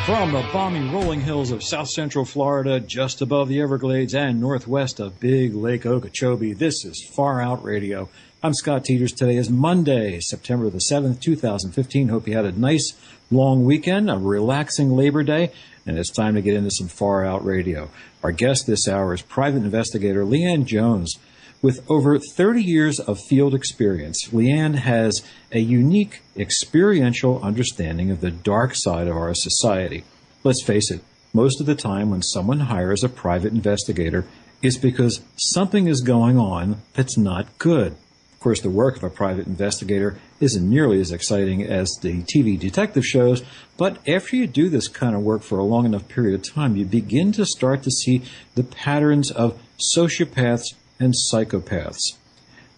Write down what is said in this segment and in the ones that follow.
From the balmy rolling hills of south central Florida, just above the Everglades and northwest of Big Lake Okeechobee, this is Far Out Radio. I'm Scott Teeters. Today is Monday, September the 7th, 2015. Hope you had a nice long weekend, a relaxing Labor Day, and it's time to get into some Far Out Radio. Our guest this hour is Private Investigator Leanne Jones. With over 30 years of field experience, Leanne has a unique experiential understanding of the dark side of our society. Let's face it, most of the time when someone hires a private investigator, it's because something is going on that's not good. Of course, the work of a private investigator isn't nearly as exciting as the TV detective shows, but after you do this kind of work for a long enough period of time, you begin to start to see the patterns of sociopaths and psychopaths.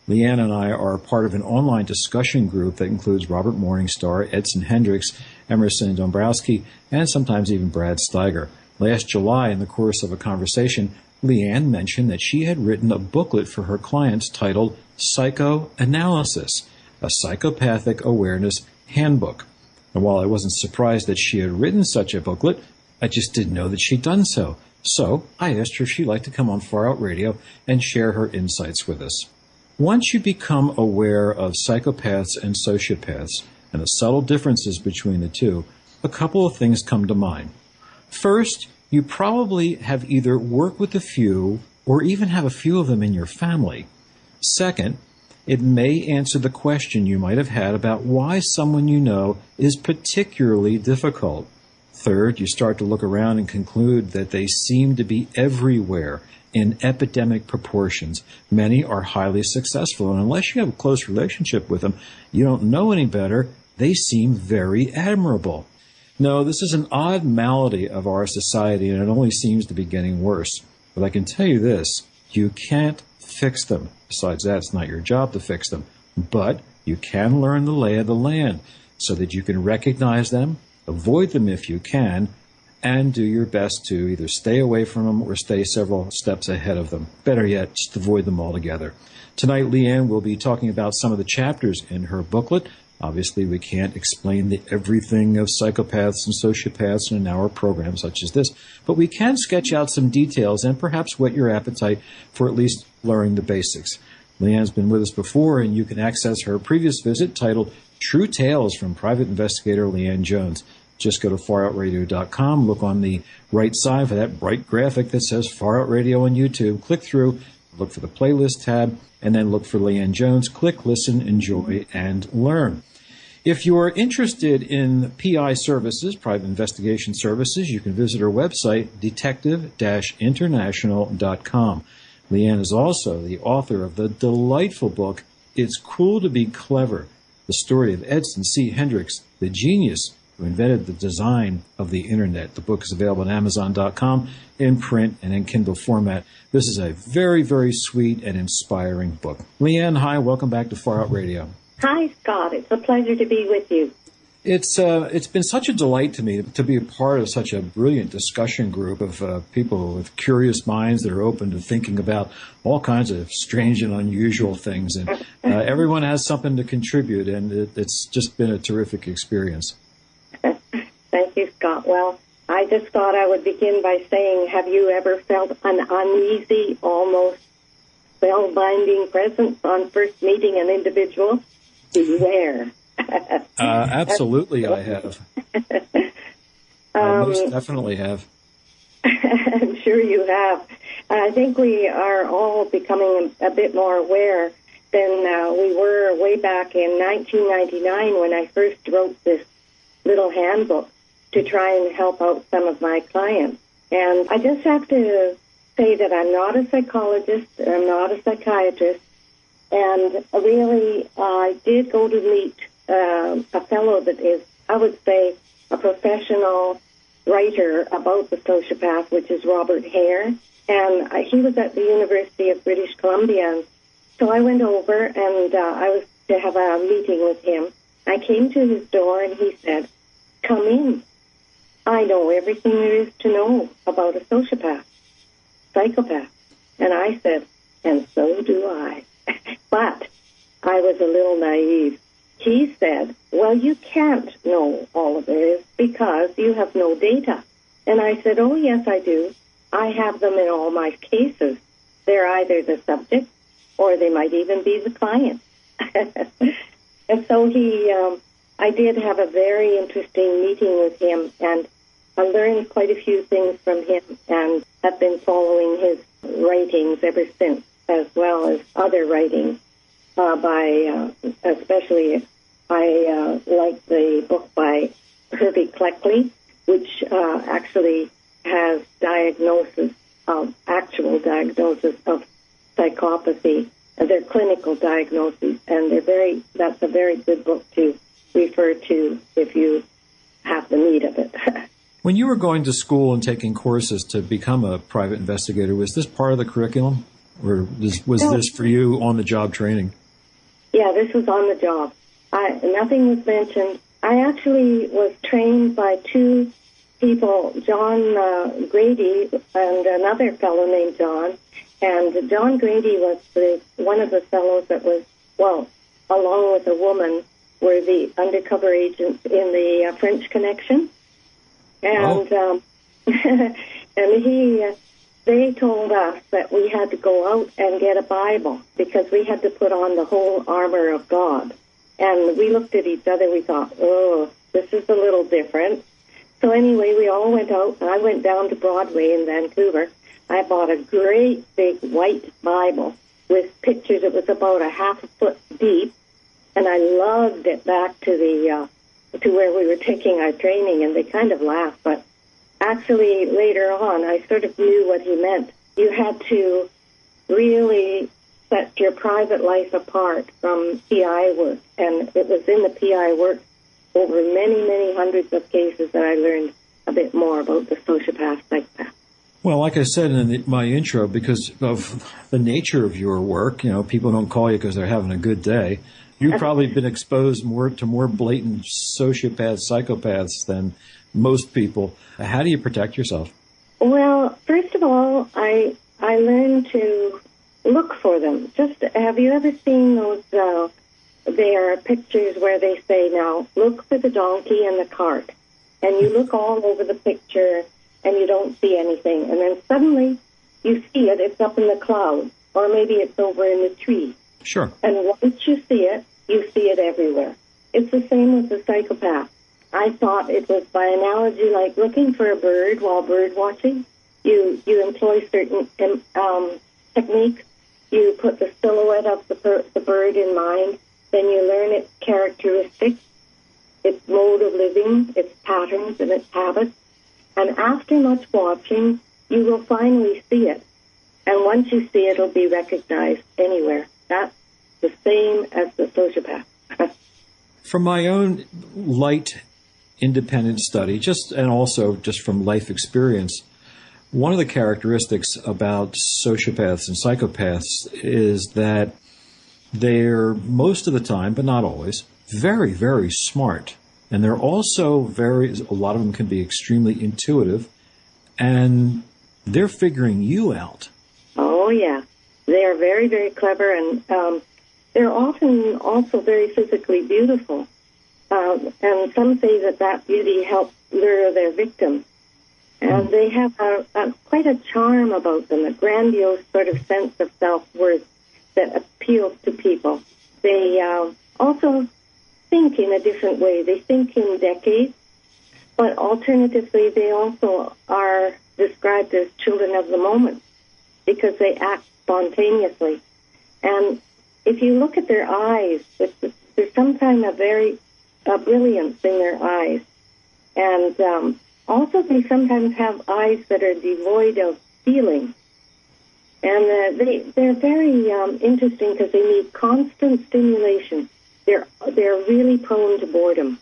Leanne and I are part of an online discussion group that includes Robert Morningstar, Edson Hendricks, Emerson Dombrowski, and sometimes even Brad Steiger. Last July, in the course of a conversation, Leanne mentioned that she had written a booklet for her clients titled Psychoanalysis, a Psychopathic Awareness Handbook. And while I wasn't surprised that she had written such a booklet, I just didn't know that she'd done so. So I asked her if she'd like to come on Far Out Radio and share her insights with us. Once you become aware of psychopaths and sociopaths and the subtle differences between the two, a couple of things come to mind. First, you probably have either worked with a few or even have a few of them in your family. Second, it may answer the question you might have had about why someone you know is particularly difficult. Third, you start to look around and conclude that they seem to be everywhere in epidemic proportions. Many are highly successful, and unless you have a close relationship with them, you don't know any better, they seem very admirable. No, this is an odd malady of our society, and it only seems to be getting worse. But I can tell you this, you can't fix them. Besides that, it's not your job to fix them. But you can learn the lay of the land so that you can recognize them, avoid them if you can, and do your best to either stay away from them or stay several steps ahead of them. Better yet, just avoid them altogether. Tonight, Leanne will be talking about some of the chapters in her booklet. Obviously, we can't explain the everything of psychopaths and sociopaths in an hour program such as this, but we can sketch out some details and perhaps whet your appetite for at least learning the basics. Leanne's been with us before, and you can access her previous visit titled True Tales from Private Investigator Leanne Jones. Just go to faroutradio.com, look on the right side for that bright graphic that says Far Out Radio on YouTube. Click through, look for the playlist tab, and then look for Leanne Jones. Click, listen, enjoy, and learn. If you are interested in PI services, private investigation services, you can visit her website, detective-international.com. Leanne is also the author of the delightful book, It's Cool to Be Clever, the story of Edson C. Hendricks, the genius who invented the design of the Internet. The book is available on Amazon.com in print and in Kindle format. This is a very, very sweet and inspiring book. Leanne, hi. Welcome back to Far Out Radio. Hi, Scott. It's a pleasure to be with you. It's been such a delight to me to be a part of such a brilliant discussion group of people with curious minds that are open to thinking about all kinds of strange and unusual things. And everyone has something to contribute, and it's just been a terrific experience. Thank you, Scott. Well, I just thought I would begin by saying, have you ever felt an uneasy, almost spellbinding presence on first meeting an individual? Beware. Absolutely, I have. I most definitely have. I'm sure you have. And I think we are all becoming a bit more aware than we were way back in 1999 when I first wrote this little handbook to try and help out some of my clients. And I just have to say that I'm not a psychologist, I'm not a psychiatrist, and really I did go to meet a fellow that is, I would say, a professional writer about the sociopath, which is Robert Hare, and he was at the University of British Columbia. So I went over and I was to have a meeting with him. I came to his door and he said, "Come in. I know everything there is to know about a sociopath, psychopath." And I said, "And so do I." But I was a little naive. He said, "Well, you can't know all of this because you have no data." And I said, "Oh, yes, I do. I have them in all my cases. They're either the subject or they might even be the client." And so I did have a very interesting meeting with him, and I learned quite a few things from him and have been following his writings ever since, as well as other writings especially I like the book by Herbie Cleckley, which actually has actual diagnosis of psychopathy. They're clinical diagnoses, and that's a very good book to refer to if you have the need of it. When you were going to school and taking courses to become a private investigator, was this part of the curriculum, or was this for you on-the-job training? Yeah, this was on the job. Nothing was mentioned. I actually was trained by two people, John Grady and another fellow named John. And John Grady was one of the fellows that was, well, along with a woman, were the undercover agents in the French Connection. And and they told us that we had to go out and get a Bible because we had to put on the whole armor of God. And we looked at each other, we thought, oh, this is a little different. So anyway, we all went out, and I went down to Broadway in Vancouver. I bought a great big white Bible with pictures. It was about a half a foot deep, and I lugged it back to to where we were taking our training, and they kind of laughed. But actually, later on, I sort of knew what he meant. You had to really set your private life apart from PI work, and it was in the PI work over many, many hundreds of cases that I learned a bit more about the sociopath, psychopath. Well, like I said in my intro, because of the nature of your work, people don't call you because they're having a good day. You've probably been exposed to more blatant sociopaths, psychopaths than most people. How do you protect yourself? Well, first of all, I learned to look for them. Just have you ever seen those? There are pictures where they say, "Now look for the donkey and the cart," and you look all over the picture and you don't see anything, and then suddenly you see it. It's up in the clouds, or maybe it's over in the tree. Sure. And once you see it everywhere. It's the same with the psychopath. I thought it was by analogy like looking for a bird while bird watching. You employ certain techniques. You put the silhouette of the bird in mind. Then you learn its characteristics, its mode of living, its patterns, and its habits. And after much watching, you will finally see it. And once you see it, it'll be recognized anywhere. That's the same as the sociopath. From my own light, independent study, and also just from life experience, one of the characteristics about sociopaths and psychopaths is that they're, most of the time, but not always, very, very smart. And they're also a lot of them can be extremely intuitive, and they're figuring you out. Oh, yeah. They are very, very clever, and they're often also very physically beautiful. And some say that beauty helps lure their victims. And they have quite a charm about them, a grandiose sort of sense of self-worth that appeals to people. They also think in a different way. They think in decades, but alternatively, they also are described as children of the moment because they act spontaneously. And if you look at their eyes, there's sometimes a brilliance in their eyes. And also they sometimes have eyes that are devoid of feeling. And they're very interesting because they need constant stimulation. They're really prone to boredom.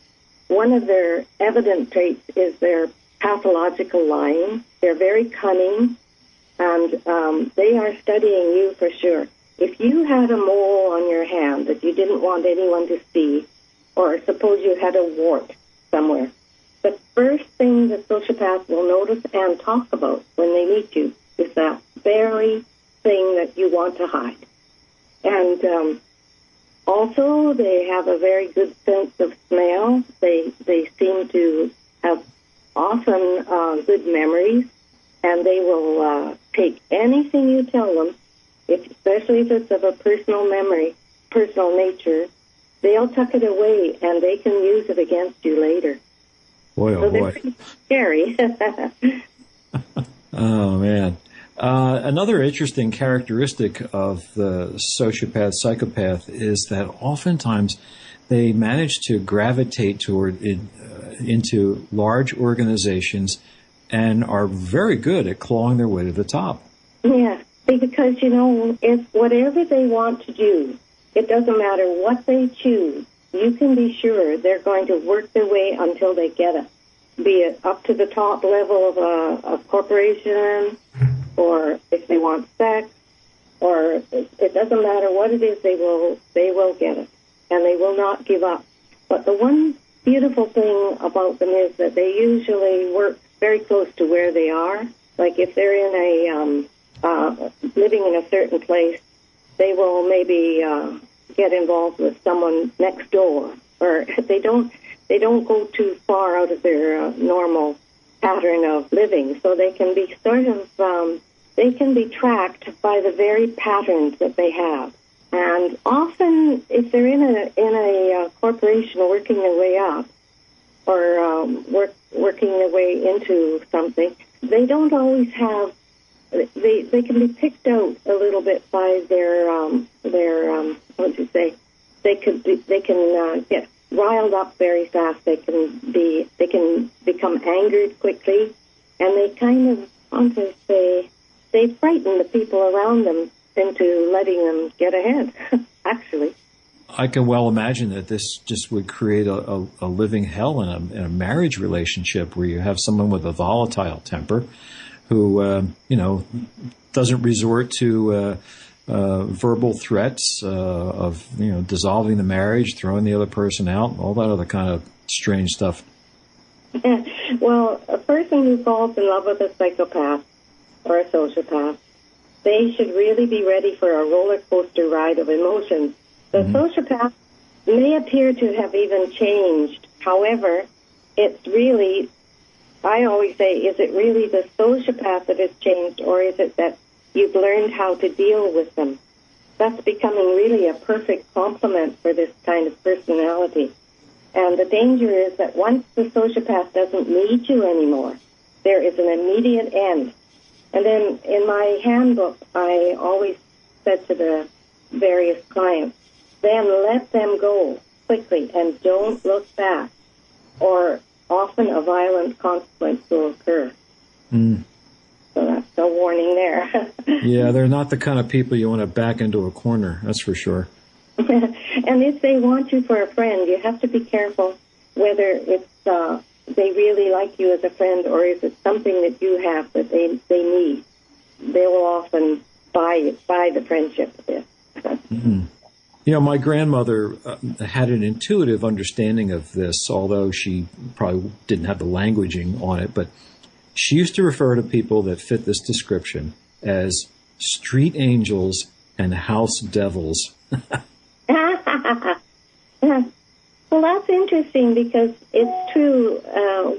One of their evident traits is their pathological lying. They're very cunning, and they are studying you for sure. If you had a mole on your hand that you didn't want anyone to see, or suppose you had a wart somewhere, the first thing the sociopath will notice and talk about when they meet you is that very thing that you want to hide. And also, they have a very good sense of smell. They seem to have often good memories, and they will take anything you tell them, especially if it's of a personal nature. They'll tuck it away, and they can use it against you later. Boy, oh so boy. They're pretty scary. Oh, man. Another interesting characteristic of the sociopath, psychopath is that oftentimes they manage to gravitate toward into large organizations and are very good at clawing their way to the top. Yeah, because, if whatever they want to do, it doesn't matter what they choose, you can be sure they're going to work their way until they get it, be it up to the top level of a corporation, or if they want sex, or it doesn't matter what it is, they will get it, and they will not give up. But the one beautiful thing about them is that they usually work very close to where they are. Like if they're in living in a certain place, they will maybe get involved with someone next door, or they don't go too far out of their normal pattern of living, so they can be they can be tracked by the very patterns that they have. And often, if they're in a corporation working their way up, or working their way into something, they don't always have. They can be picked out a little bit by their what would you say? They can get riled up very fast. They can become angered quickly, and they kind of want to say they frighten the people around them into letting them get ahead. Actually, I can well imagine that this just would create a living hell in a marriage relationship where you have someone with a volatile temper who, doesn't resort to verbal threats of, dissolving the marriage, throwing the other person out, all that other kind of strange stuff. Well, a person who falls in love with a psychopath or a sociopath, they should really be ready for a roller coaster ride of emotions. The sociopath may appear to have even changed. However, it's really, I always say, is it really the sociopath that has changed, or is it that you've learned how to deal with them? That's becoming really a perfect complement for this kind of personality. And the danger is that once the sociopath doesn't need you anymore, there is an immediate end. And then in my handbook, I always said to the various clients, then let them go quickly and don't look back, or often a violent consequence will occur. So that's a warning there. Yeah, they're not the kind of people you want to back into a corner, that's for sure. And if they want you for a friend, you have to be careful whether it's they really like you as a friend, or is it something that you have that they need. They will often buy the friendship of this. My grandmother had an intuitive understanding of this, although she probably didn't have the languaging on it, but she used to refer to people that fit this description as street angels and house devils. Well, that's interesting, because it's true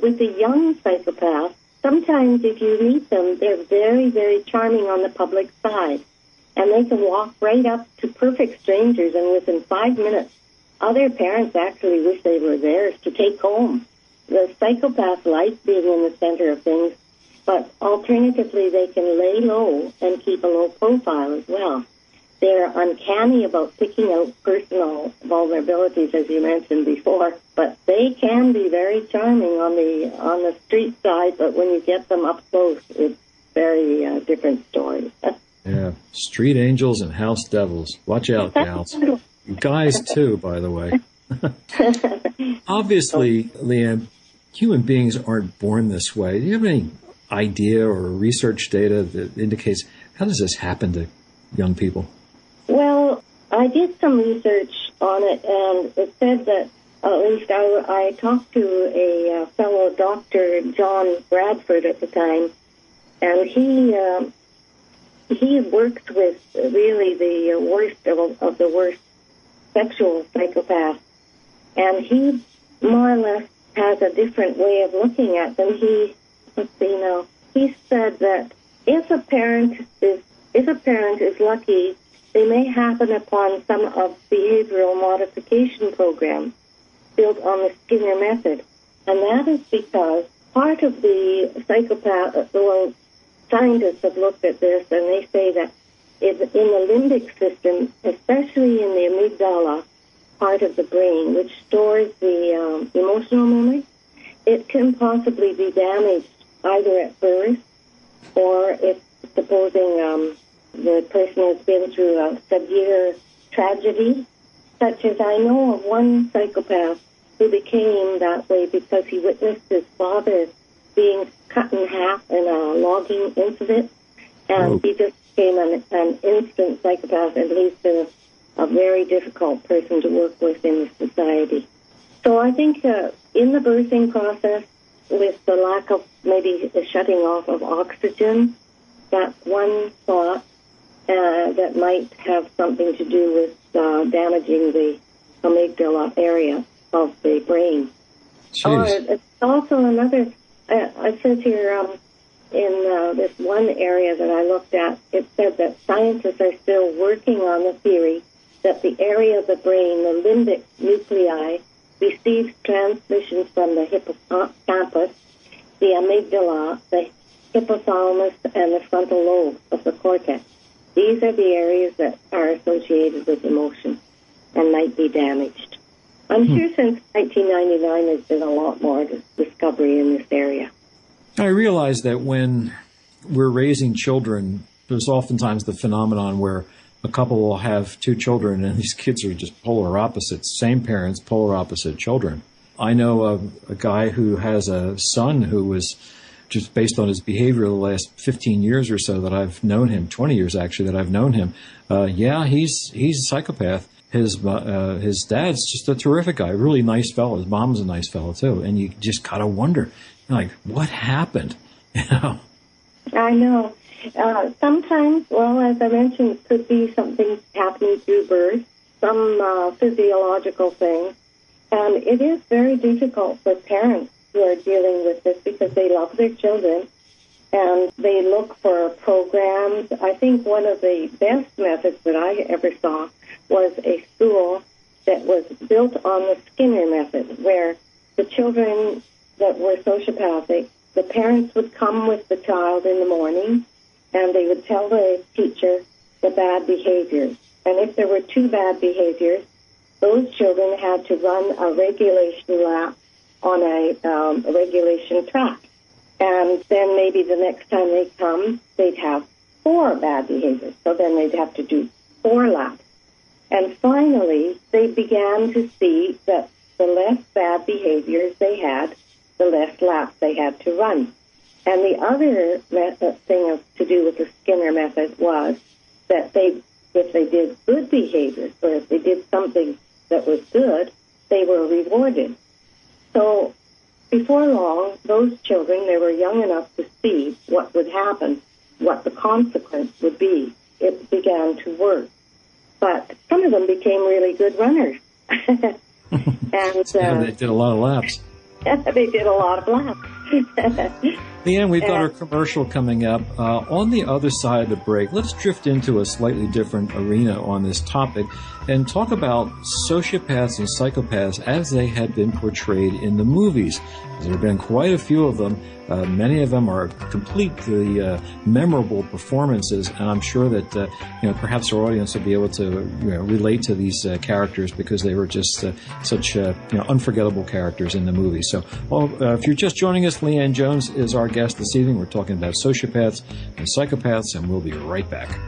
with the young psychopath. Sometimes if you meet them, they're very, very charming on the public side. And they can walk right up to perfect strangers, and within 5 minutes, other parents actually wish they were theirs to take home. The psychopath likes being in the center of things, but alternatively, they can lay low and keep a low profile as well. they're uncanny about picking out personal vulnerabilities, as you mentioned before, but they can be very charming on the street side, but when you get them up close, it's very different story. Yeah, street angels and house devils. Watch out, gals. Guys, too, by the way. Obviously, Leanne, human beings aren't born this way. Do you have any idea or research data that indicates how does this happen to young people? Well, I did some research on it, and it said that, at least I talked to a fellow doctor, John Bradford, at the time, and he worked with really the worst of the worst sexual psychopaths, and he more or less has a different way of looking at them. He said that if a parent is lucky, they may happen upon some of behavioral modification programs built on the Skinner method. And that is because part of the psychopath, well, scientists have looked at this, and they say that in the limbic system, especially in the amygdala part of the brain, which stores the emotional memory, it can possibly be damaged either at birth or if, supposing the person has been through a severe tragedy, such as I know of one psychopath who became that way because he witnessed his father being cut in half in a logging incident, and he just became an instant psychopath, and he's been a very difficult person to work with in the society. So I think in the birthing process, with the lack of maybe the shutting off of oxygen, that's one thought that might have something to do with damaging the amygdala area of the brain. Or it's also another, it says here in this one area that I looked at, it said that scientists are still working on the theory that the area of the brain, the limbic nuclei, receives transmissions from the hippocampus, the amygdala, the hypothalamus, and the frontal lobe of the cortex. These are the areas that are associated with emotion and might be damaged. I'm sure since 1999 there's been a lot more discovery in this area. I realize that when we're raising children, there's oftentimes the phenomenon where a couple will have two children and these kids are just polar opposites, same parents, polar opposite children. I know a guy who has a son who was, just based on his behavior the last 15 years or so that I've known him, 20 years actually that I've known him, he's a psychopath. His dad's just a terrific guy, really nice fellow. His mom's a nice fellow too. And you just gotta wonder, like, what happened? You know? I know. Sometimes, well, as I mentioned, it could be something happening through birth, some physiological thing. And it is very difficult for parents who are dealing with this because they love their children and they look for programs. I think one of the best methods that I ever saw was a school that was built on the Skinner method, where the children that were sociopathic, the parents would come with the child in the morning and they would tell the teacher the bad behaviors. And if there were two bad behaviors, those children had to run a regulation lap on a regulation track. And then maybe the next time they come, they'd have 4 bad behaviors. So then they'd have to do 4 laps. And finally, they began to see that the less bad behaviors they had, the less laps they had to run. And the other thing to do with the Skinner method was that if they did good behaviors, or if they did something that was good, they were rewarded. So before long, those children, they were young enough to see what would happen, what the consequence would be. It began to work. But some of them became really good runners. And they did a lot of laps. They did a lot of laps. Leanne, we've got our commercial coming up. On the other side of the break, let's drift into a slightly different arena on this topic and talk about sociopaths and psychopaths as they had been portrayed in the movies. There have been quite a few of them. Many of them are completely memorable performances, and I'm sure that perhaps our audience will be able to relate to these characters because they were just such unforgettable characters in the movie. So, if you're just joining us, Leanne Jones is our guest this evening. We're talking about sociopaths and psychopaths, and we'll be right back.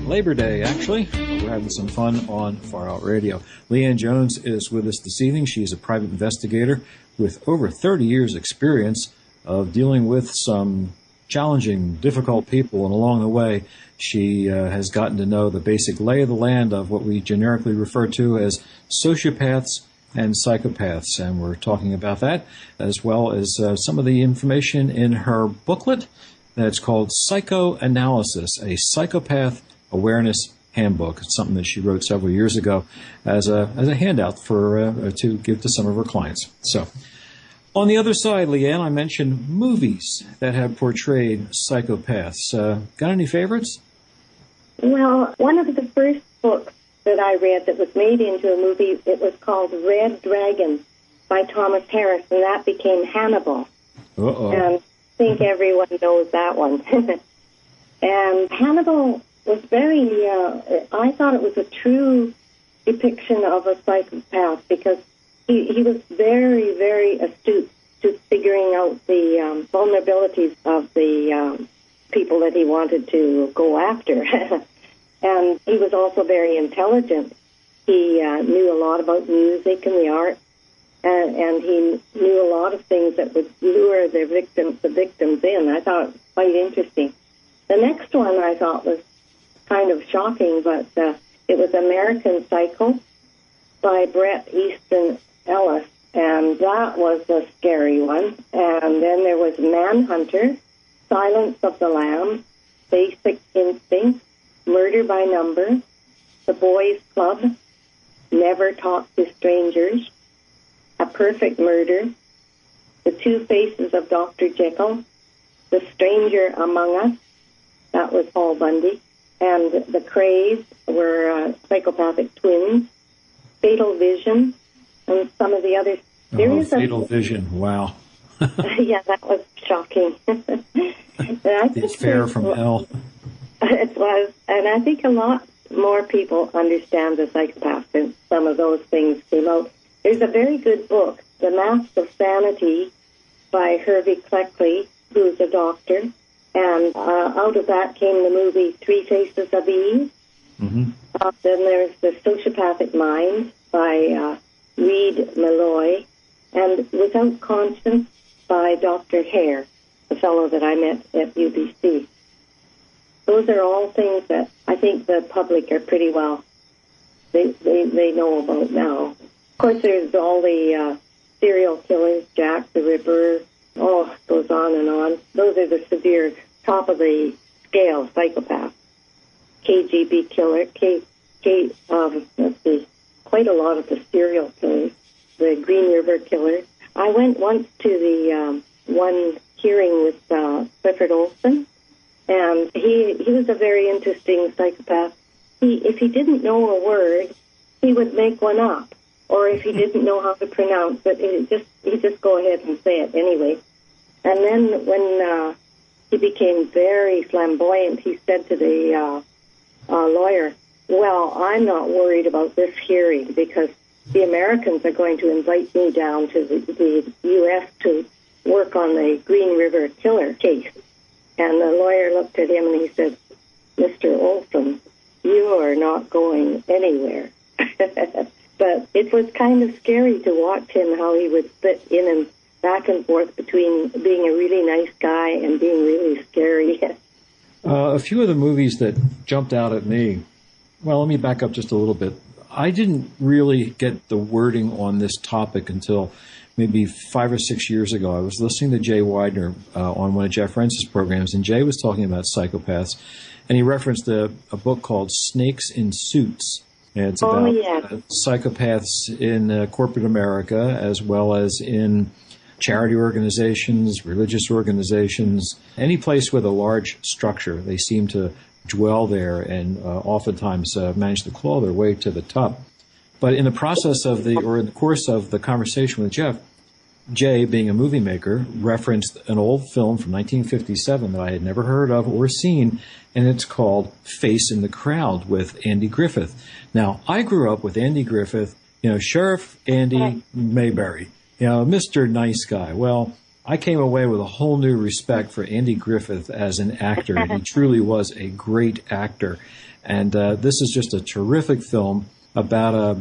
Labor Day, actually. We're having some fun on Far Out Radio. Leanne Jones is with us this evening. She is a private investigator with over 30 years' experience of dealing with some challenging, difficult people, and along the way, she has gotten to know the basic lay of the land of what we generically refer to as sociopaths and psychopaths, and we're talking about that, as well as some of the information in her booklet that's called Psychoanalysis, a Psychopath Awareness Handbook. It's something that she wrote several years ago as a handout for to give to some of her clients. So, on the other side, Leanne, I mentioned movies that have portrayed psychopaths. Got any favorites? Well, one of the first books that I read that was made into a movie, it was called Red Dragon by Thomas Harris, and that became Hannibal. Uh-oh. And I think everyone knows that one. And Hannibal was very, I thought it was a true depiction of a psychopath because he was very, very astute to figuring out the vulnerabilities of the people that he wanted to go after. And he was also very intelligent. He knew a lot about music and the arts, and he knew a lot of things that would lure the victims in. I thought it was quite interesting. The next one I thought was kind of shocking, but it was American Psycho by Bret Easton Ellis, and that was a scary one. And then there was Manhunter, Silence of the Lambs, Basic Instinct, Murder by Number, The Boys Club, Never Talk to Strangers, A Perfect Murder, The Two Faces of Dr. Jekyll, The Stranger Among Us, that was Paul Bundy, and The Craze were psychopathic twins, Fatal Vision, and some of the others. Fatal Vision, wow. Yeah, that was shocking. The Affair from Hell. It was, and I think a lot more people understand the psychopath since some of those things came out. There's a very good book, The Mask of Sanity, by Hervey Cleckley, who's a doctor, and out of that came the movie Three Faces of Eve. Mm-hmm. Then there's The Sociopathic Mind by Reed Malloy, and Without Conscience by Dr. Hare, the fellow that I met at UBC. Those are all things that I think the public are pretty well, they know about now. Of course, there's all the serial killers, Jack the Ripper, it goes on and on. Those are the severe, top of the scale psychopaths. KGB killer, let's see, quite a lot of the serial killers, the Green River killer. I went once to the one hearing with Clifford Olson, and he was a very interesting psychopath. If he didn't know a word, he would make one up, or if he didn't know how to pronounce it, he'd just go ahead and say it anyway. And then when he became very flamboyant. He said to the lawyer, well, I'm not worried about this hearing because the Americans are going to invite me down to the U.S. to work on the Green River killer case. And the lawyer looked at him and he said, Mr. Olson, you are not going anywhere. But it was kind of scary to watch him, how he would sit in and back and forth between being a really nice guy and being really scary. A few of the movies that jumped out at me, well, let me back up just a little bit. I didn't really get the wording on this topic until maybe 5 or 6 years ago. I was listening to Jay Widener on one of Jeff Rense's programs, and Jay was talking about psychopaths, and he referenced a book called Snakes in Suits. And it's about psychopaths in corporate America as well as in charity organizations, religious organizations, any place with a large structure. They seem to dwell there and oftentimes manage to claw their way to the top. But in the process of in the course of the conversation with Jeff, Jay, being a movie maker, referenced an old film from 1957 that I had never heard of or seen, and it's called Face in the Crowd with Andy Griffith. Now, I grew up with Andy Griffith, Sheriff Andy Mayberry, Mr. Nice Guy. Well, I came away with a whole new respect for Andy Griffith as an actor. He truly was a great actor. And this is just a terrific film about a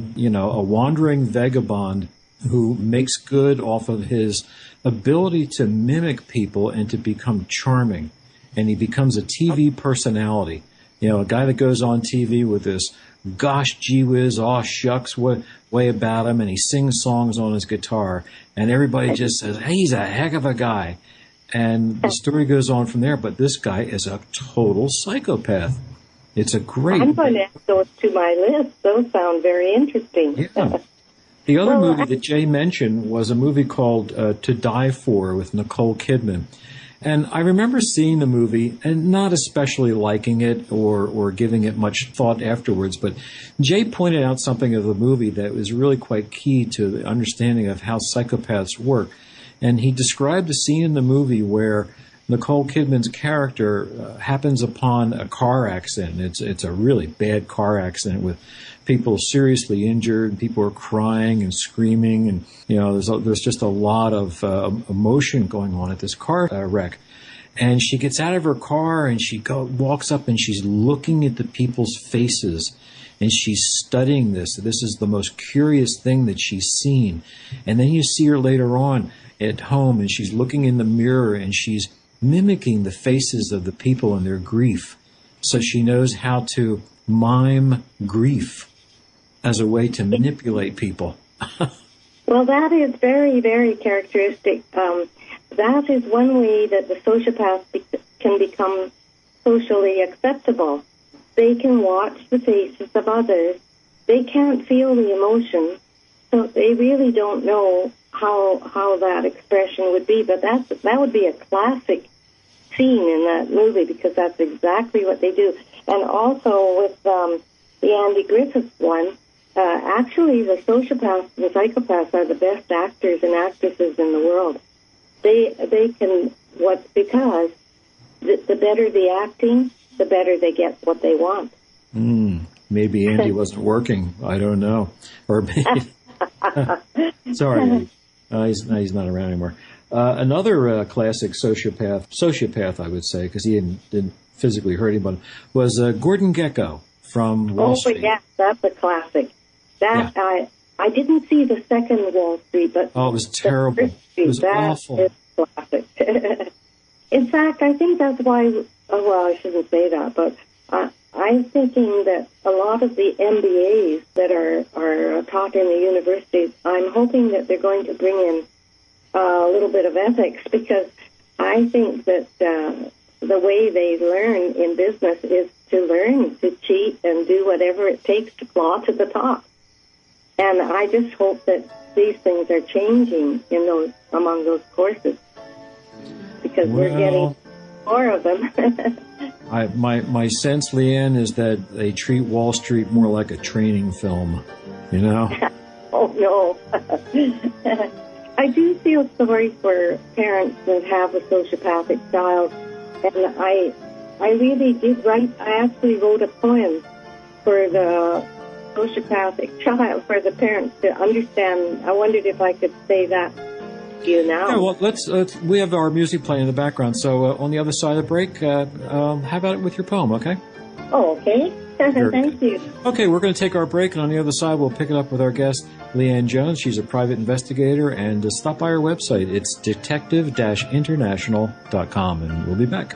wandering vagabond who makes good off of his ability to mimic people and to become charming. And he becomes a TV personality. A guy that goes on TV with this gosh, gee whiz, aw shucks way about him, and he sings songs on his guitar, and everybody just says, hey, he's a heck of a guy. And the story goes on from there, but this guy is a total psychopath. It's a great... I'm going to add those to my list. Those sound very interesting. Yeah. The other movie that Jay mentioned was a movie called To Die For with Nicole Kidman. And I remember seeing the movie and not especially liking it or giving it much thought afterwards. But Jay pointed out something of the movie that was really quite key to the understanding of how psychopaths work. And he described a scene in the movie where Nicole Kidman's character happens upon a car accident. It's a really bad car accident with people seriously injured. People are crying and screaming, and there's just a lot of emotion going on at this car wreck. And she gets out of her car and she walks up and she's looking at the people's faces. And she's studying this. This is the most curious thing that she's seen. And then you see her later on at home and she's looking in the mirror and she's mimicking the faces of the people and their grief. So she knows how to mime grief as a way to manipulate people. Well, that is very, very characteristic. That is one way that the sociopath can become socially acceptable. They can watch the faces of others. They can't feel the emotion, so they really don't know how that expression would be. But that would be a classic scene in that movie because that's exactly what they do. And also with the Andy Griffith one, actually the sociopaths and psychopaths are the best actors and actresses in the world. They can, because the better the acting, the better they get what they want. Maybe Andy wasn't working. I don't know. Or maybe, sorry, he's not around anymore. Another classic sociopath, I would say, because he didn't physically hurt anybody, was Gordon Gekko from Wall Street. Oh, yeah, that's a classic. I didn't see the second Wall Street, but... Oh, it was terrible. It was awful. That is classic. In fact, I think that's why... Oh, well, I shouldn't say that, but I'm thinking that a lot of the MBAs that are taught in the universities, I'm hoping that they're going to bring in a little bit of ethics, because I think that the way they learn in business is to learn to cheat and do whatever it takes to claw to the top. And I just hope that these things are changing among those courses, because we're getting more of them. My sense, Leanne, is that they treat Wall Street more like a training film, Oh, no. I do feel sorry for parents that have a sociopathic child, And I really did write. I actually wrote a poem for the sociopathic child, for the parents to understand. I wondered if I could say that to you now. Yeah, well, let's we have our music playing in the background, so on the other side of the break, how about it with your poem, okay? Oh, okay. Thank you. Okay, we're going to take our break, and on the other side, we'll pick it up with our guest, Leanne Jones. She's a private investigator, and stop by our website. It's detective-international.com, and we'll be back.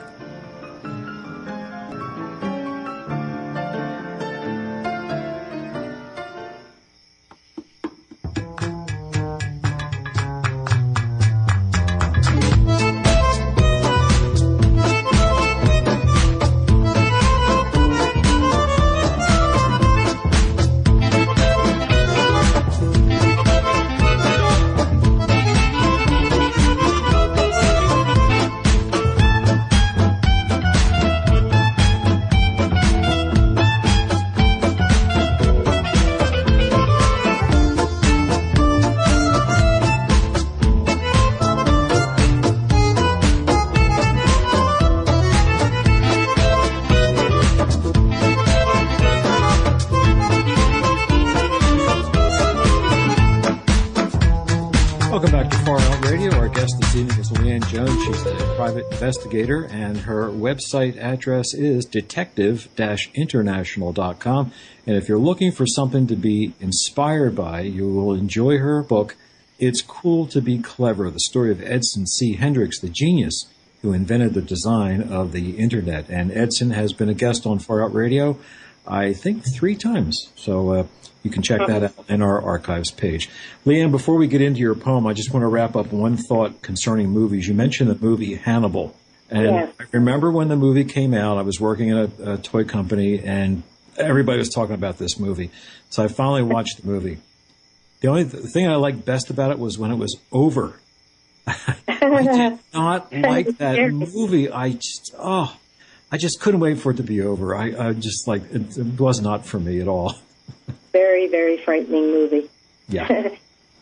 Welcome back to Far Out Radio. Our guest this evening is Leanne Jones. She's a private investigator, and her website address is detective-international.com. And if you're looking for something to be inspired by, you will enjoy her book, It's Cool to Be Clever, the story of Edson C. Hendricks, the genius who invented the design of the Internet. And Edson has been a guest on Far Out Radio, I think 3 times. So you can check that out in our archives page. Leanne, before we get into your poem, I just want to wrap up one thought concerning movies. You mentioned the movie Hannibal. And yes. I remember when the movie came out, I was working at a toy company, and everybody was talking about this movie. So I finally watched the movie. The only thing I liked best about it was when it was over. I did not like that movie. I just couldn't wait for it to be over. I just like, it was not for me at all. Very, very frightening movie. Yeah.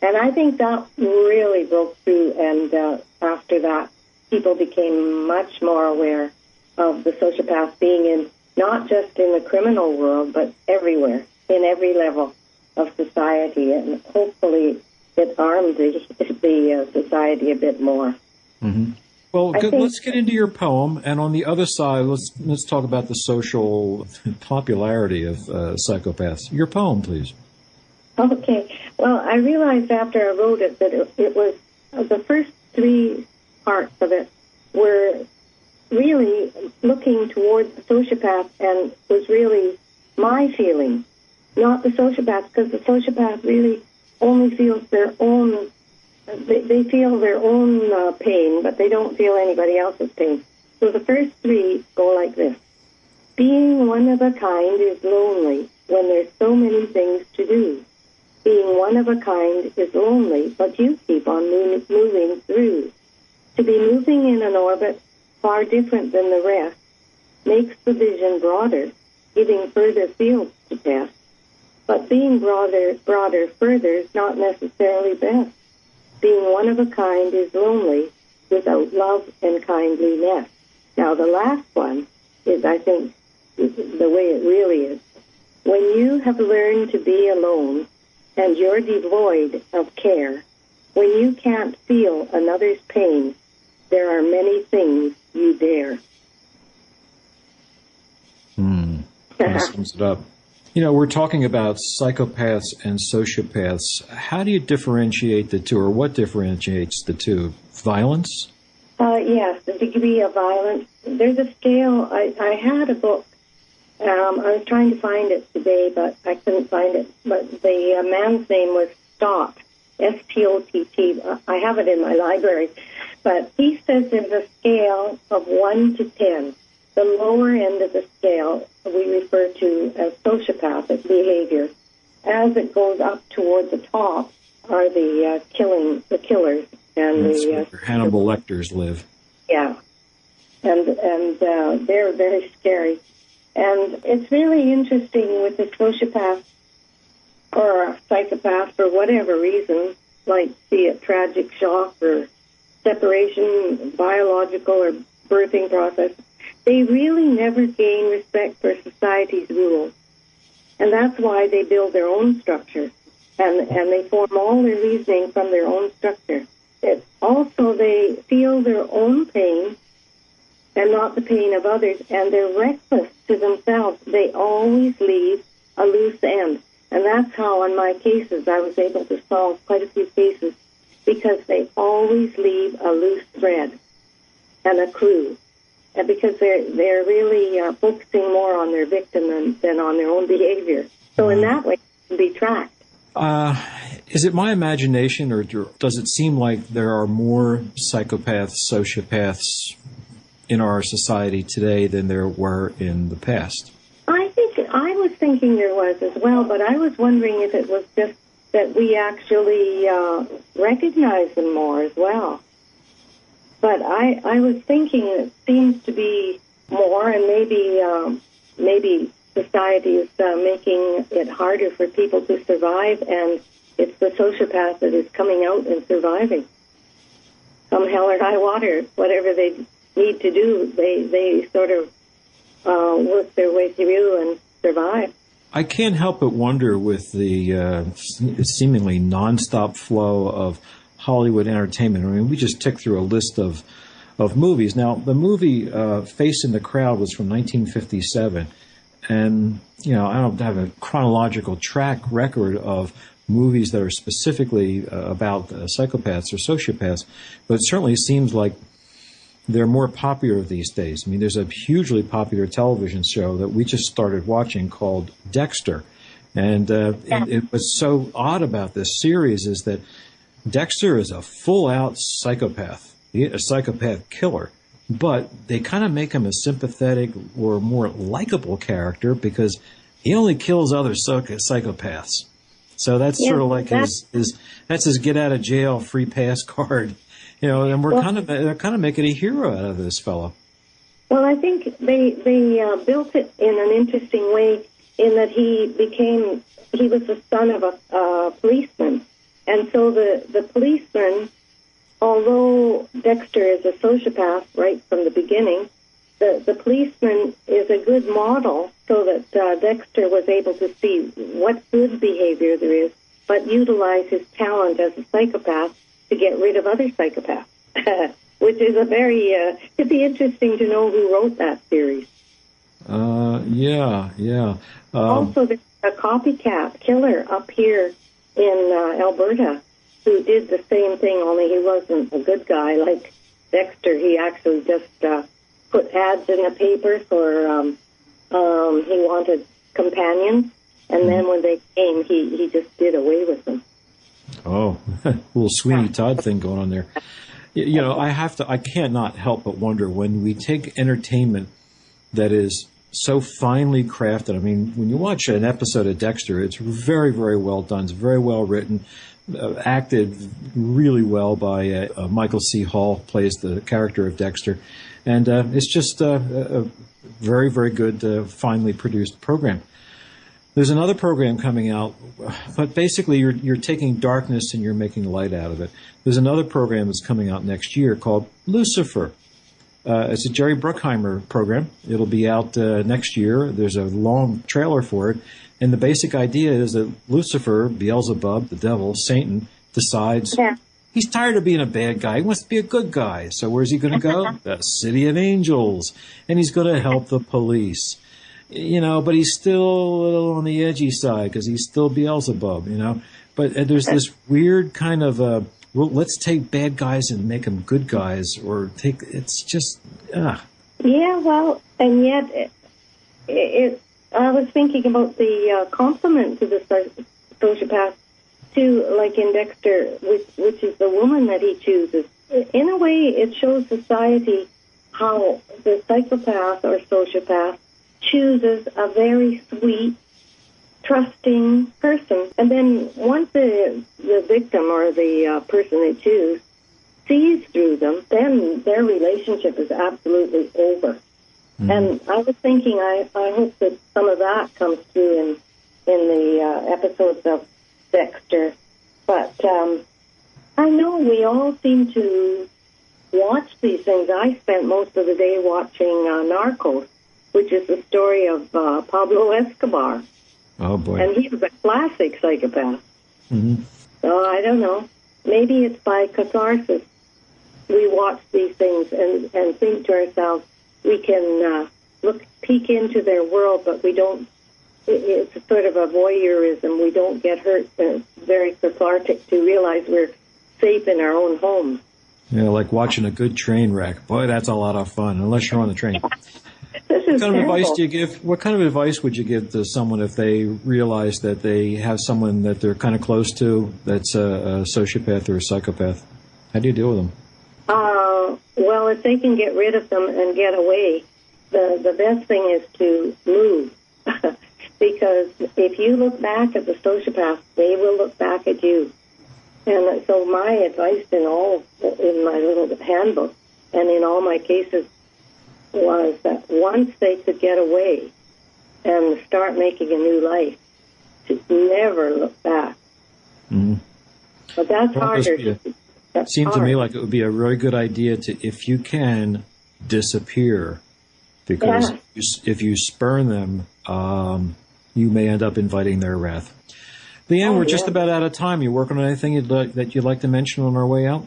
And I think that really broke through, and after that, people became much more aware of the sociopath being in, not just in the criminal world, but everywhere, in every level of society, and hopefully it armed the society a bit more. Mm-hmm. Well, let's get into your poem, and on the other side, let's talk about the social popularity of psychopaths. Your poem, please. Okay. Well, I realized after I wrote it that it was the first 3 parts of it were really looking toward the sociopath, and was really my feeling, not the sociopath, because the sociopath really only feels their own. They feel their own pain, but they don't feel anybody else's pain. So the first 3 go like this. Being one of a kind is lonely when there's so many things to do. Being one of a kind is lonely, but you keep on moving through. To be moving in an orbit far different than the rest makes the vision broader, giving further fields to test. But being broader further is not necessarily best. Being one of a kind is lonely without love and kindliness. Now, the last one is, I think, the way it really is. When you have learned to be alone and you're devoid of care, when you can't feel another's pain, there are many things you dare. That sums it up. You know, we're talking about psychopaths and sociopaths. How do you differentiate the two, or what differentiates the two? Violence? Yes, the degree of violence. There's a scale. I had a book. I was trying to find it today, but I couldn't find it. But the man's name was Stott, S-T-O-T-T. I have it in my library. But he says there's a scale of 1 to 10. The lower end of the scale we refer to as sociopathic behavior. As it goes up toward the top are the killers, and that's where Hannibal Lecters live. Yeah, and they're very scary. And it's really interesting with the sociopath or a psychopath for whatever reason, like be it tragic shock or separation, biological or birthing process, they really never gain respect for society's rules. And that's why they build their own structure. And they form all their reasoning from their own structure. Also, they feel their own pain and not the pain of others, and they're reckless to themselves. They always leave a loose end. And that's how, in my cases, I was able to solve quite a few cases, because they always leave a loose thread and a clue. And because they're really focusing more on their victim than on their own behavior. So in that way, it can be tracked. Is it my imagination, or does it seem like there are more psychopaths, sociopaths in our society today than there were in the past? I was thinking there was as well, but I was wondering if it was just that we actually recognize them more as well. But I was thinking it seems to be more, and maybe society is making it harder for people to survive, and it's the sociopath that is coming out and surviving. Come hell or high water, whatever they need to do, they sort of work their way through and survive. I can't help but wonder, with the seemingly nonstop flow of Hollywood entertainment. I mean, we just ticked through a list of movies. Now, the movie Face in the Crowd was from 1957. And, I don't have a chronological track record of movies that are specifically about psychopaths or sociopaths, but it certainly seems like they're more popular these days. I mean, there's a hugely popular television show that we just started watching called Dexter. And it was so odd about this series is that Dexter is a full-out psychopath, a psychopath killer. But they kind of make him a sympathetic or more likable character because he only kills other psychopaths. So that's sort of like his get out of jail free pass card, And they're kind of making a hero out of this fellow. Well, I think they built it in an interesting way in that he was the son of a policeman, and so the policeman. Although Dexter is a sociopath right from the beginning, the policeman is a good model so that Dexter was able to see what good behavior there is, but utilize his talent as a psychopath to get rid of other psychopaths, which is it'd be interesting to know who wrote that series. Yeah. Also, there's a copycat killer up here in Alberta who did the same thing, only he wasn't a good guy like Dexter. He actually just put ads in the paper for he wanted companions, and then when they came, he just did away with them. Oh, a little Sweeney Todd thing going on there. I can't not help but wonder when we take entertainment that is so finely crafted. I mean, when you watch an episode of Dexter, it's very, very well done. It's very well written. Acted really well by Michael C. Hall, plays the character of Dexter, and it's just a very, very good, finely produced program. There's another program coming out, but basically you're taking darkness and you're making light out of it. There's another program that's coming out next year called Lucifer. It's a Jerry Bruckheimer program. It'll be out next year. There's a long trailer for it. And the basic idea is that Lucifer, Beelzebub, the devil, Satan, decides he's tired of being a bad guy. He wants to be a good guy. So where's he going to go? The City of Angels. And he's going to help the police. But he's still a little on the edgy side because he's still Beelzebub, But there's this weird kind of, let's take bad guys and make them good guys, it's just, Yeah, well, and yet I was thinking about the compliment to the sociopath, too, like in Dexter, which is the woman that he chooses. In a way, it shows society how the psychopath or sociopath chooses a very sweet, trusting person. And then once the victim or the person they choose sees through them, then their relationship is absolutely over. Mm-hmm. And I was thinking, I hope that some of that comes through in the episodes of Dexter. But I know we all seem to watch these things. I spent most of the day watching Narcos, which is the story of Pablo Escobar. Oh, boy. And he was a classic psychopath. Mm-hmm. So I don't know. Maybe it's by catharsis. We watch these things and think to ourselves, we can peek into their world, but we don't. It's a sort of a voyeurism. We don't get hurt. It's very cathartic to realize we're safe in our own homes. Yeah, like watching a good train wreck. Boy, that's a lot of fun, unless you're on the train. This is What kind of terrible. advice do you give? What kind of advice would you give to someone if they realize that they have someone that they're kind of close to that's a sociopath or a psychopath? How do you deal with them? Well, if they can get rid of them and get away, the best thing is to move. Because if you look back at the sociopath, they will look back at you. And so my advice in my little handbook and in all my cases was that once they could get away and start making a new life, to never look back. Mm-hmm. But that's harder. It seemed to me like it would be a very good idea to, if you can, disappear. Because if you spurn them, you may end up inviting their wrath. Leanne, we're just about out of time. You working on anything that you'd like to mention on our way out?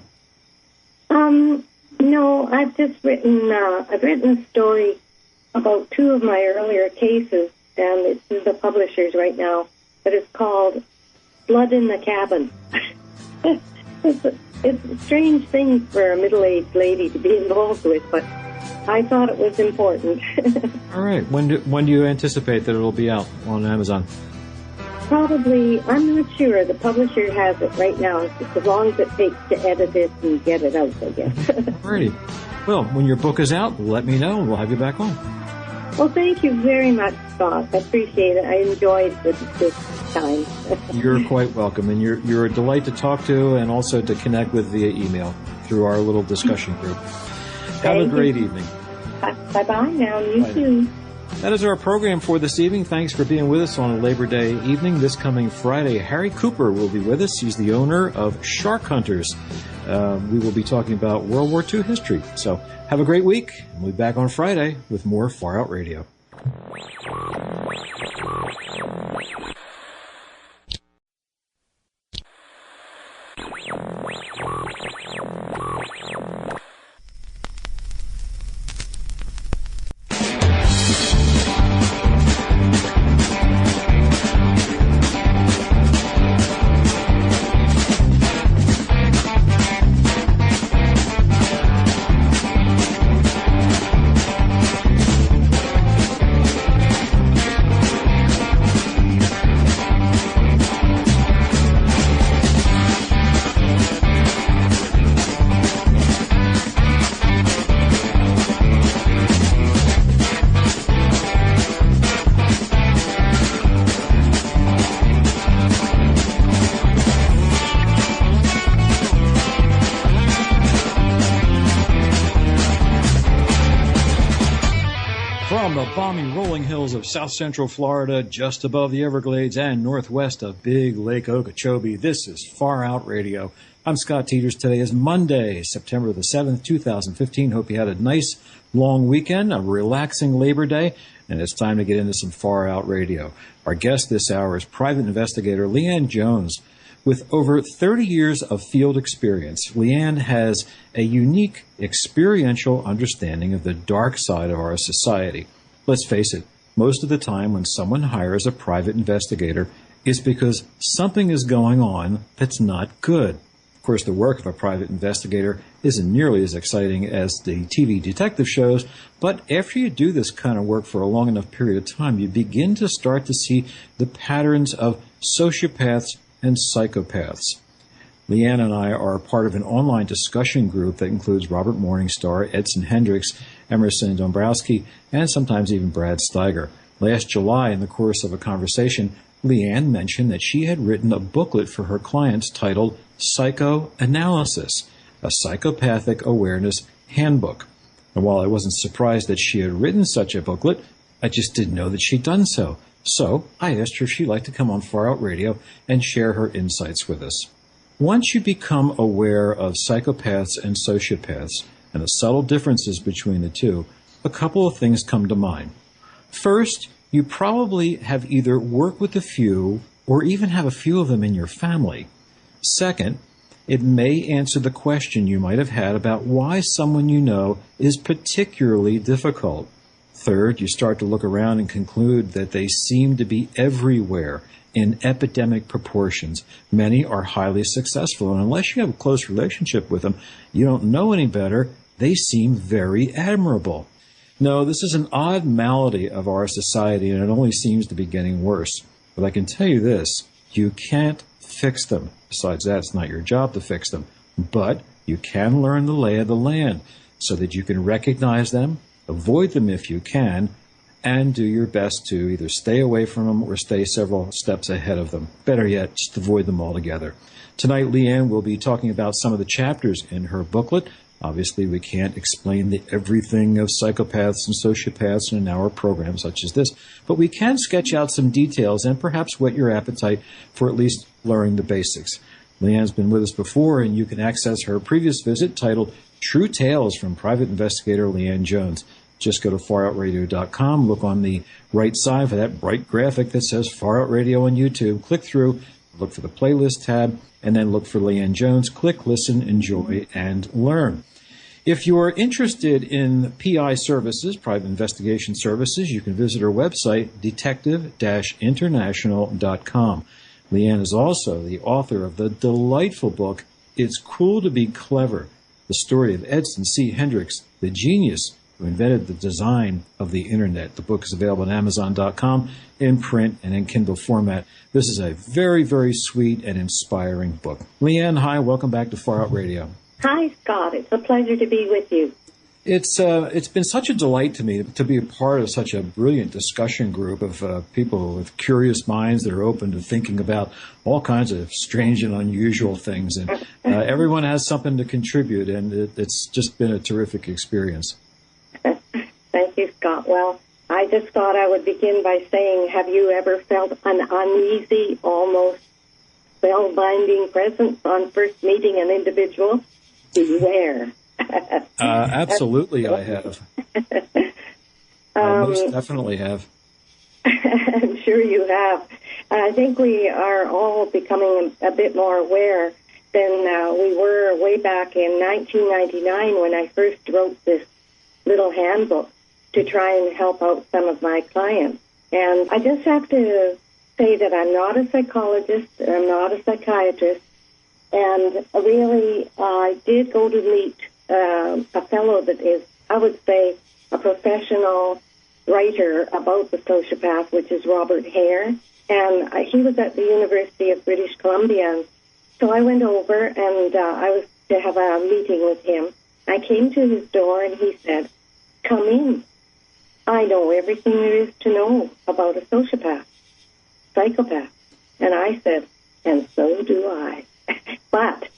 No, I've just written. I've written a story about two of my earlier cases, and it's in the publishers right now. But it's called "Blood in the Cabin." It's a strange thing for a middle-aged lady to be involved with, but I thought it was important. All right. When do you anticipate that it'll be out on Amazon? Probably, I'm not sure. The publisher has it right now. It's just as long as it takes to edit it and get it out, I guess. Alrighty. Well, when your book is out, let me know and we'll have you back on. Well, thank you very much, Scott. I appreciate it. I enjoyed this time. You're quite welcome, and you're a delight to talk to and also to connect with via email through our little discussion group. Have a great evening. Bye-bye now. You too. That is our program for this evening. Thanks for being with us on a Labor Day evening. This coming Friday, Harry Cooper will be with us. He's the owner of Shark Hunters. We will be talking about World War II history. So have a great week. We'll be back on Friday with more Far Out Radio. From the balmy rolling hills of south central Florida, just above the Everglades and northwest of Big Lake Okeechobee, this is Far Out Radio. I'm Scott Teeters. Today is Monday, September the 7th, 2015. Hope you had a nice long weekend, a relaxing Labor Day, and it's time to get into some Far Out Radio. Our guest this hour is private investigator Leanne Jones. With over 30 years of field experience, Leanne has a unique experiential understanding of the dark side of our society. Let's face it, most of the time when someone hires a private investigator, it's because something is going on that's not good. Of course, the work of a private investigator isn't nearly as exciting as the TV detective shows, but after you do this kind of work for a long enough period of time, you begin to start to see the patterns of sociopaths and psychopaths. Leanne and I are part of an online discussion group that includes Robert Morningstar, Edson Hendricks, Emerson Dombrowski, and sometimes even Brad Steiger. Last July, in the course of a conversation, Leanne mentioned that she had written a booklet for her clients titled Psychoanalysis, a Psychopathic Awareness Handbook. And while I wasn't surprised that she had written such a booklet, I just didn't know that she'd done so. So I asked her if she'd like to come on Far Out Radio and share her insights with us. Once you become aware of psychopaths and sociopaths, and the subtle differences between the two, a couple of things come to mind. First, you probably have either worked with a few or even have a few of them in your family. Second, it may answer the question you might have had about why someone you know is particularly difficult. Third, you start to look around and conclude that they seem to be everywhere in epidemic proportions. Many are highly successful, and unless you have a close relationship with them, you don't know any better, they seem very admirable. No, this is an odd malady of our society, and it only seems to be getting worse. But I can tell you this, you can't fix them. Besides that, it's not your job to fix them. But you can learn the lay of the land so that you can recognize them, avoid them if you can, and do your best to either stay away from them or stay several steps ahead of them. Better yet, just avoid them altogether. Tonight, Leanne will be talking about some of the chapters in her booklet. Obviously, we can't explain the everything of psychopaths and sociopaths in an hour program such as this, but we can sketch out some details and perhaps whet your appetite for at least learning the basics. Leanne's been with us before, and you can access her previous visit titled True Tales from Private Investigator Leanne Jones. Just go to faroutradio.com, look on the right side for that bright graphic that says Far Out Radio on YouTube. Click through, look for the playlist tab, and then look for Leanne Jones. Click, listen, enjoy, and learn. If you are interested in PI services, private investigation services, you can visit her website, detective-international.com. Leanne is also the author of the delightful book, It's Cool to Be Clever, the story of Edson C. Hendricks, the genius who invented the design of the Internet. The book is available on Amazon.com in print and in Kindle format. This is a very, very sweet and inspiring book. Leanne, hi. Welcome back to Far Out Radio. Hi, Scott. It's a pleasure to be with you. It's been such a delight to me to be a part of such a brilliant discussion group of people with curious minds that are open to thinking about all kinds of strange and unusual things. And everyone has something to contribute, and it's just been a terrific experience. Thank you, Scott. Well, I just thought I would begin by saying, have you ever felt an uneasy, almost spellbinding presence on first meeting an individual? Beware. Absolutely, I have. I most definitely have. I'm sure you have. I think we are all becoming a bit more aware than we were way back in 1999 when I first wrote this little handbook to try and help out some of my clients. And I just have to say that I'm not a psychologist, I'm not a psychiatrist, and really I did go to meet a fellow that is, I would say, a professional writer about the sociopath, which is Robert Hare, and he was at the University of British Columbia. So I went over and I was to have a meeting with him. I came to his door and he said, "Come in. I know everything there is to know about a sociopath, psychopath." And I said, "And so do I." But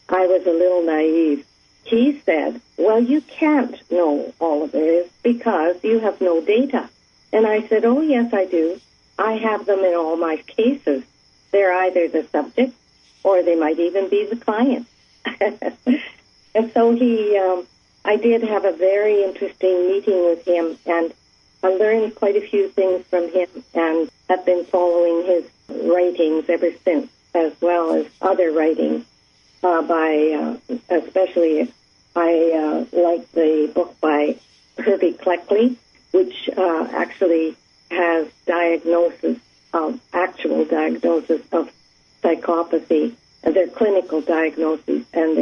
I was a little naive. He said, "Well, you can't know all of this because you have no data." And I said, "Oh, yes, I do. I have them in all my cases. They're either the subject or they might even be the client." And so I did have a very interesting meeting with him, and I learned quite a few things from him and have been following his writings ever since, as well as other writings especially I like the book by Herbie Cleckley, which actually has actual diagnosis of psychopathy. They're clinical diagnoses, and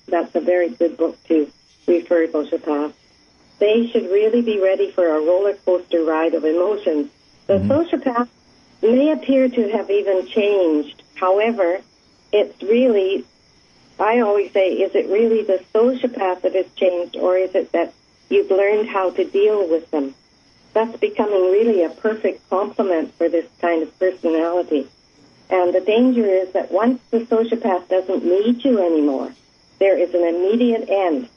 that's a very good book to refer to sociopaths. They should really be ready for a roller coaster ride of emotions. The sociopath may appear to have even changed. However, it's really, I always say, is it really the sociopath that has changed, or is it that you've learned how to deal with them? That's becoming really a perfect complement for this kind of personality. And the danger is that once the sociopath doesn't need you anymore, there is an immediate end.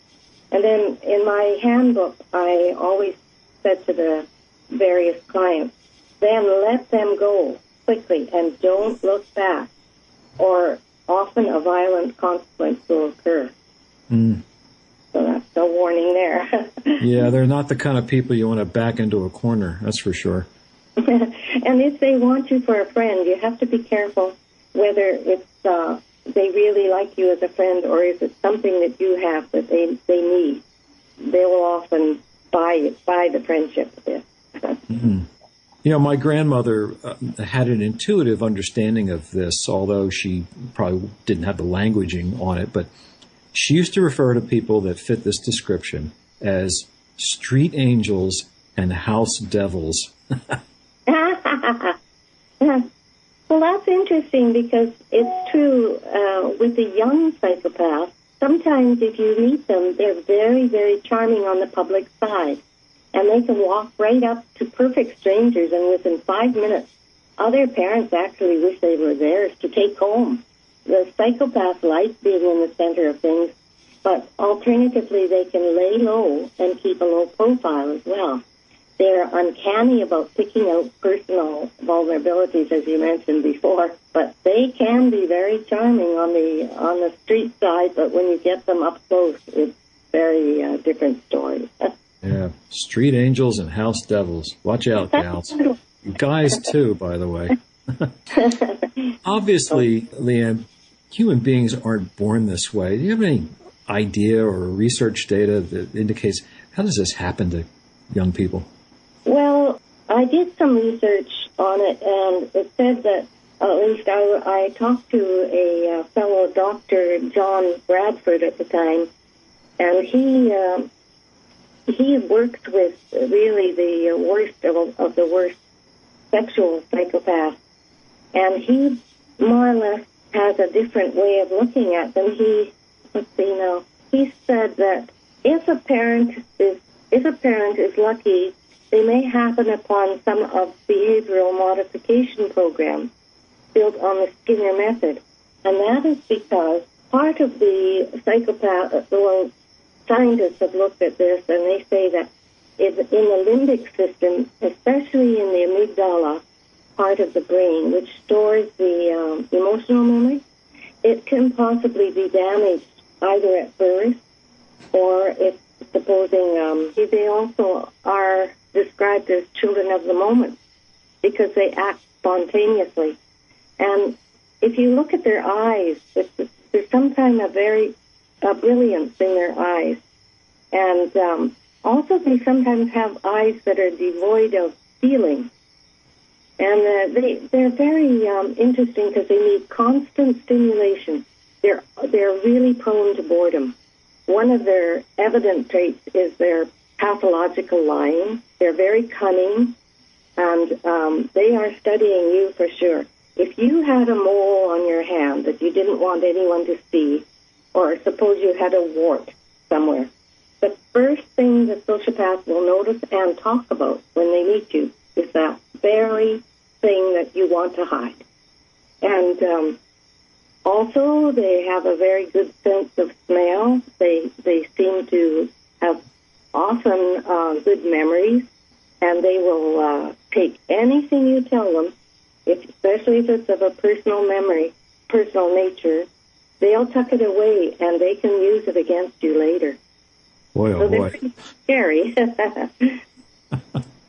And then in my handbook, I always said to the various clients, then let them go quickly and don't look back, or often a violent consequence will occur. So So warning there. Yeah, they're not the kind of people you want to back into a corner, that's for sure. And if they want you for a friend, you have to be careful whether it's they really like you as a friend or if it's something that you have that they need. They will often buy the friendship with it. Mm-hmm. You know, my grandmother had an intuitive understanding of this, although she probably didn't have the languaging on it, but she used to refer to people that fit this description as street angels and house devils. Well, that's interesting because it's true with the young psychopath. Sometimes if you meet them, they're very, very charming on the public side. And they can walk right up to perfect strangers, and within 5 minutes, other parents actually wish they were theirs to take home. The psychopath likes being in the center of things, but alternatively, they can lay low and keep a low profile as well. They're uncanny about picking out personal vulnerabilities, as you mentioned before, but they can be very charming on the street side, but when you get them up close, it's very different story. Yeah, street angels and house devils. Watch out, gals. Guys, too, by the way. Obviously, Leanne, human beings aren't born this way. Do you have any idea or research data that indicates how does this happen to young people? Well, I did some research on it, and it said that, at least I talked to a fellow doctor, John Bradford, at the time, and he worked with really the worst of the worst sexual psychopaths, and he more or less has a different way of looking at them. He said that if a parent is lucky, they may happen upon some of behavioral modification programs built on the Skinner method, and that is because part of the psychopath, well, scientists have looked at this, and they say that in the limbic system, especially in the amygdala part of the brain, which stores the emotional memory, it can possibly be damaged either at birth or if, supposing, they also are described as children of the moment because they act spontaneously. And if you look at their eyes, there's sometimes a very brilliance in their eyes. And also they sometimes have eyes that are devoid of feeling. And they're very interesting because they need constant stimulation. They're really prone to boredom. One of their evident traits is their pathological lying. They're very cunning, and they are studying you for sure. If you had a mole on your hand that you didn't want anyone to see, or suppose you had a wart somewhere, the first thing the sociopath will notice and talk about when they meet you is that very thing that you want to hide. And also, they have a very good sense of smell. They seem to have often good memories, and they will take anything you tell them, especially if it's of a personal nature. They'll tuck it away, and they can use it against you later. Boy, oh so boy. They're pretty scary.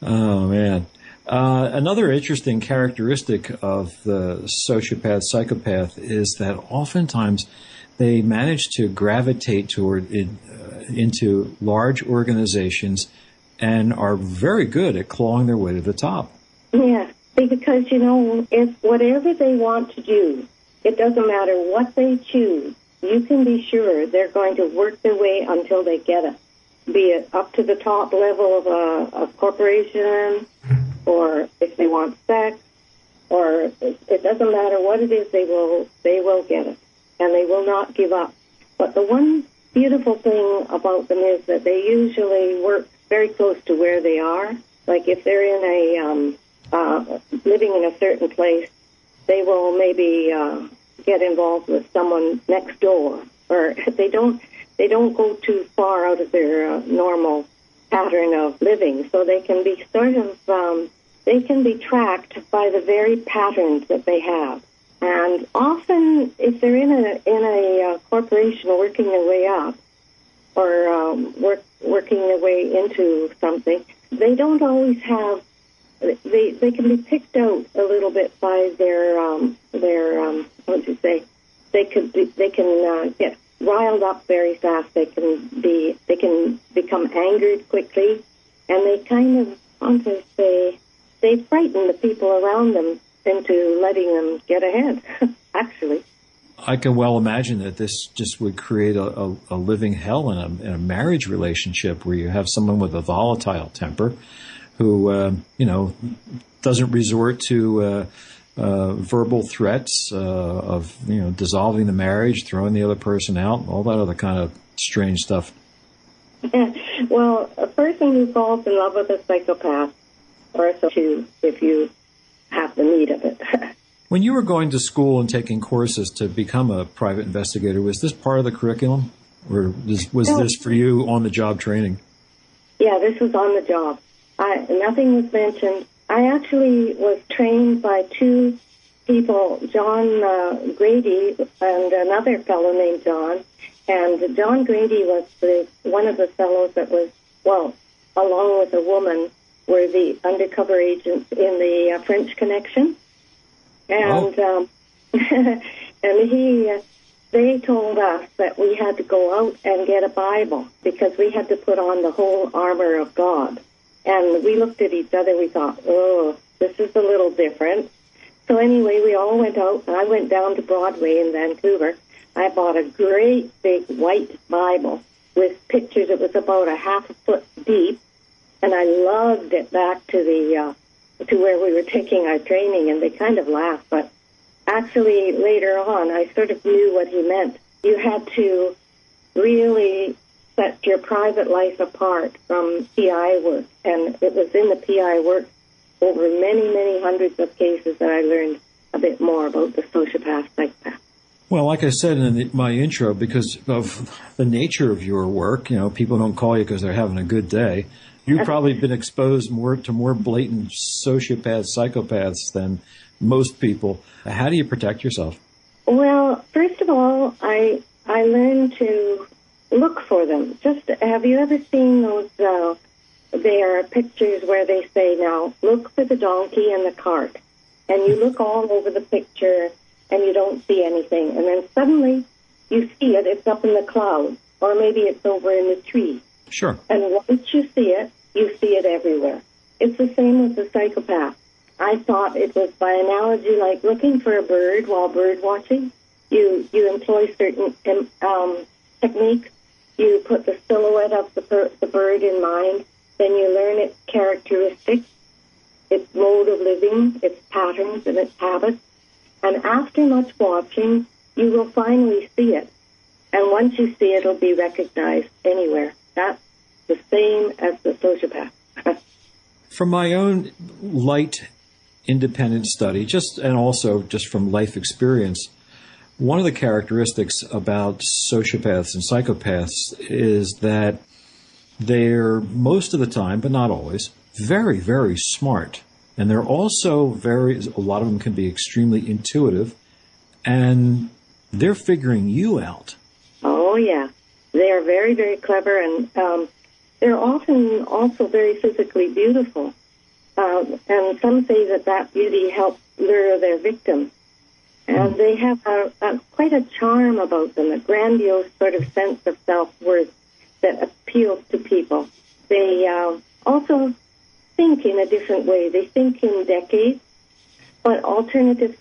Oh, man. Another interesting characteristic of the sociopath, psychopath is that oftentimes they manage to gravitate toward into large organizations and are very good at clawing their way to the top. Yeah, because, if whatever they want to do, it doesn't matter what they choose, you can be sure they're going to work their way until they get it, be it up to the top level of a corporation, or if they want sex, or it doesn't matter what it is, they will get it, and they will not give up. But the one beautiful thing about them is that they usually work very close to where they are. Like if they're in living in a certain place, they will maybe get involved with someone next door, or they don't go too far out of their normal pattern of living. So they can be they can be tracked by the very patterns that they have. And often, if they're in a corporation working their way up, working their way into something, they don't always have. They can be picked out a little bit by their what do you say? They can get riled up very fast. They can become angered quickly, and they kind of they frighten the people around them into letting them get ahead. Actually, I can well imagine that this just would create a living hell in a marriage relationship where you have someone with a volatile temper who, doesn't resort to verbal threats of, dissolving the marriage, throwing the other person out, all that other kind of strange stuff. Well, a person who falls in love with a psychopath, or so too, if you have the need of it. When you were going to school and taking courses to become a private investigator, was this part of the curriculum? Or was this for you on-the-job training? Yeah, this was on the job. Nothing was mentioned. I actually was trained by two people, John Grady and another fellow named John. And John Grady was one of the fellows that was, along with a woman, were the undercover agents in the French Connection. And and they told us that we had to go out and get a Bible because we had to put on the whole armor of God. And we looked at each other. We thought, oh, this is a little different. So anyway, we all went out. And I went down to Broadway in Vancouver. I bought a great big white Bible with pictures. It was about a half a foot deep, and I lugged it back to to where we were taking our training, and they kind of laughed. But actually, later on, I sort of knew what he meant. You had to really set your private life apart from PI work, and it was in the PI work over many, many hundreds of cases that I learned a bit more about the sociopath, psychopath. Well, like I said in my intro, because of the nature of your work, people don't call you because they're having a good day. You've probably been exposed to more blatant sociopaths, psychopaths than most people. How do you protect yourself? Well, first of all, I learned to look for them. Just have you ever seen those? There are pictures where they say, "Now look for the donkey and the cart," and you look all over the picture and you don't see anything, and then suddenly you see it. It's up in the clouds, or maybe it's over in the tree. Sure. And once you see it everywhere. It's the same with the psychopath. I thought it was by analogy like looking for a bird while bird watching. You employ certain techniques. You put the silhouette of the bird in mind. Then you learn its characteristics, its mode of living, its patterns, and its habits. And after much watching, you will finally see it. And once you see it, it'll be recognized anywhere. That's the same as the sociopath. From my own light, independent study, and also just from life experience, one of the characteristics about sociopaths and psychopaths is that they're, most of the time, but not always, very, very smart. And they're also a lot of them can be extremely intuitive, and they're figuring you out. Oh, yeah. They are very, very clever, and they're often also very physically beautiful. And some say that beauty helps lure their victim. And they have quite a charm about them, a grandiose sort of sense of self-worth that appeals to people. They also think in a different way. They think in decades, but alternatively,